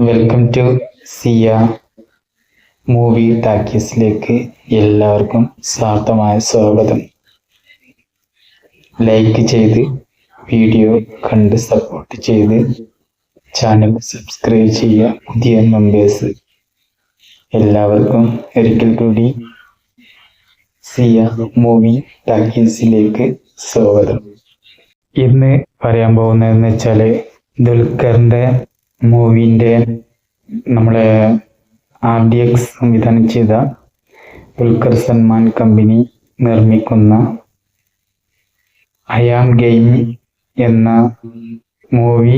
Welcome to Siya movie ടാക്കീസിലേക്ക് എല്ലാവർക്കും സാർത്ഥമായ സ്വാഗതം. Like ചെയ്ത് വീഡിയോ കണ്ട് സപ്പോർട്ട് ചെയ്ത് ചാനൽ സബ്സ്ക്രൈബ് ചെയ്യുക. പുതിയ മെമ്പേഴ്സ് എല്ലാവർക്കും ഒരിക്കൽ കൂടി സിയ മൂവി ടാക്കീസിലേക്ക് സ്വാഗതം. ഇന്ന് പറയാൻ പോകുന്നതെന്ന് വെച്ചാൽ ദുൽഖറിന്റെ മൂവിൻ്റെ നമ്മളെ RDX സംവിധാനം ചെയ്ത ദുൽഖർ സൽമാൻ കമ്പനി നിർമ്മിക്കുന്ന ഐ ആം ഗെയിം എന്ന മൂവി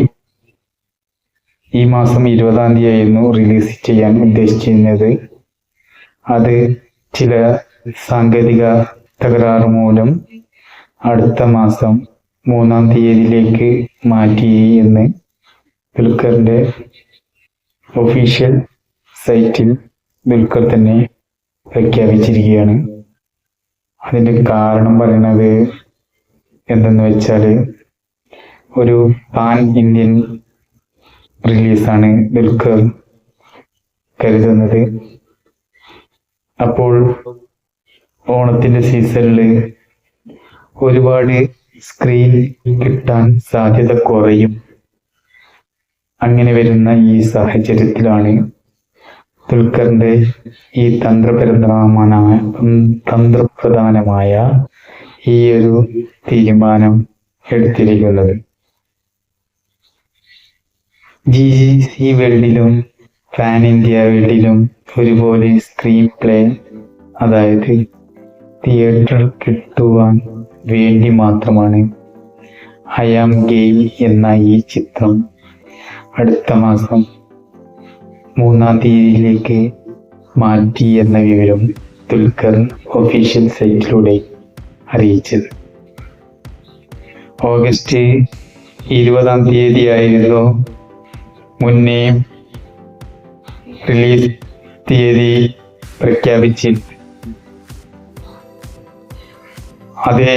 ഈ മാസം 20-ാം തീയതിയായിരുന്നു റിലീസ് ചെയ്യാൻ ഉദ്ദേശിച്ചിരുന്നത്. അത് ചില സാങ്കേതിക തകരാറ് മൂലം അടുത്ത മാസം 3-ാം തീയതിയിലേക്ക് മാറ്റി എന്ന് ദുൽഖറിന്റെ ഒഫീഷ്യൽ സൈറ്റിൽ ദുൽഖർ തന്നെ പ്രഖ്യാപിച്ചിരിക്കുകയാണ്. അതിന്റെ കാരണം പറയുന്നത് എന്തെന്ന് വെച്ചാൽ ഒരു പാൻ ഇന്ത്യൻ റിലീസാണ് ദുൽഖർ കരുതുന്നത്. അപ്പോൾ ഓണത്തിന്റെ സീസണിൽ ഒരുപാട് സ്ക്രീൻ കിട്ടാൻ സാധ്യത കുറയും. അങ്ങനെ വരുന്ന ഈ സാഹചര്യത്തിലാണ് ദുൽഖറിന്റെ ഈ തന്ത്രപ്രധാനമായ ഈ ഒരു തീരുമാനം എടുത്തിരിക്കുന്നത്. GCC വേൾഡിലും പാൻ ഇന്ത്യ വേൾഡിലും ഒരുപോലെ സ്ക്രീൻ പ്ലേ, അതായത് തിയേറ്ററിൽ കിട്ടുവാൻ വേണ്ടി മാത്രമാണ് ഐ ആം ഗെയിം എന്ന ഈ ചിത്രം അടുത്ത മാസം 3-ാം തീയതിയിലേക്ക് മാറ്റി എന്ന വിവരം ദുൽഖർ ഒഫീഷ്യൽ സൈറ്റിലൂടെ അറിയിച്ചത്. ഓഗസ്റ്റ് 20-ാം തീയതിയായിരുന്നു മുന്നേ റിലീസ് തീയതി പ്രഖ്യാപിച്ചിരുന്നത്. അതേ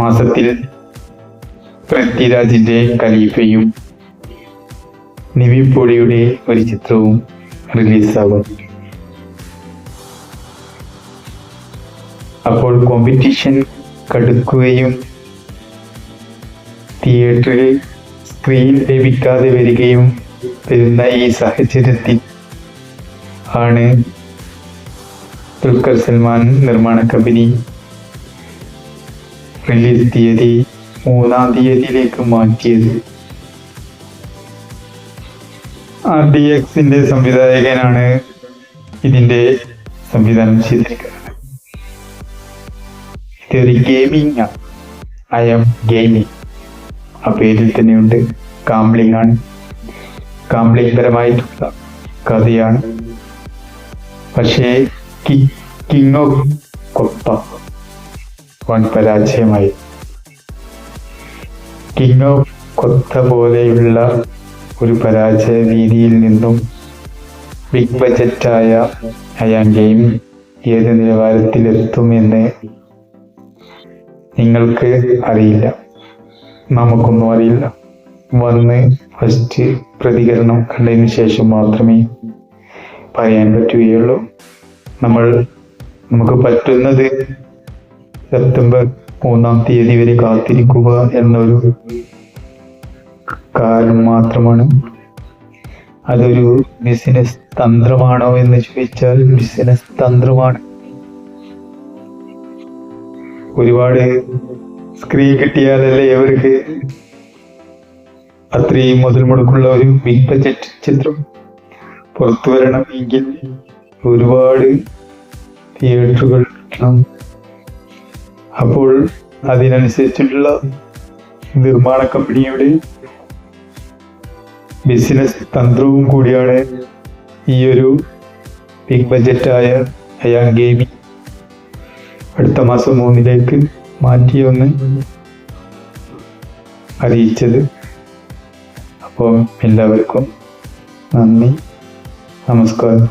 മാസത്തിൽ പൃഥ്വിരാജിന്റെ ഖലീഫയും നിവിൻ പോളിയുടെ ഒരു ചിത്രവും റിലീസാകും. അപ്പോൾ കോമ്പറ്റീഷൻ കടുക്കുകയും തിയേറ്ററിൽ സ്ക്രീൻ ലഭിക്കാതെ വരുന്ന ഈ സാഹചര്യത്തിൽ ആണ് ദുൽഖർ സൽമാൻ നിർമ്മാണ കമ്പനി റിലീസ് തീയതി 3-ാം തീയതിയിലേക്ക് മാറ്റിയത്. RDXന്റെ സംവിധായകനാണ് ഇതിന്റെ സംവിധാനം ചെയ്തിരിക്കുന്നത്. ഇതൊരു ഗെയിമിംഗ് ആണ്. ഐ ആം ഗെയിമിംഗ് ആ പേരിൽ തന്നെയുണ്ട്. കാംബ്ലിംഗ് പരമായിട്ടുള്ള കഥയാണ്. പക്ഷേ കിങ് ഓഫ് കൊത്ത വൻ പരാജയമായി. കിങ് ഓഫ് കൊത്ത പോലെയുള്ള ഒരു പരാജയ രീതിയിൽ നിന്നും ബിഗ് ബജറ്റായ ഐ ആം ഗെയിം ഏത് നിലവാരത്തിലെത്തുമെന്ന് നിങ്ങൾക്ക് അറിയില്ല, നമുക്കൊന്നും അറിയില്ല. വന്ന് ഫസ്റ്റ് പ്രതികരണം കണ്ടതിന് ശേഷം മാത്രമേ പറയാൻ പറ്റുകയുള്ളൂ. നമുക്ക് പറ്റുന്നത് സെപ്റ്റംബർ 3-ാം തീയതി വരെ കാത്തിരിക്കുക എന്നൊരു കാരണം മാത്രമാണ്. അതൊരു ബിസിനസ് തന്ത്രമാണോ എന്ന് ചോദിച്ചാൽ ബിസിനസ് തന്ത്രമാണ്. ഒരുപാട് സ്ക്രീൻ കിട്ടിയാലല്ലേ അവർക്ക് അത്രയും മുതൽ മുടക്കുള്ള ഒരു ബിഗ് ബജറ്റ് ചിത്രം പുറത്തു വരണമെങ്കിൽ ഒരുപാട് തിയേറ്ററുകൾ കിട്ടണം. അപ്പോൾ അതിനനുസരിച്ചിട്ടുള്ള നിർമ്മാണ കമ്പനിയുടെ ബിസിനസ് തന്ത്രവും കൂടിയാണ് ഈ ഒരു ബിഗ് ബജറ്റായ ഐ ആം ഗെയിമിംഗ് അടുത്ത മാസം 3-ലേക്ക് മാറ്റിയൊന്ന് അറിയിച്ചത്. അപ്പോൾ എല്ലാവർക്കും നന്ദി, നമസ്കാരം.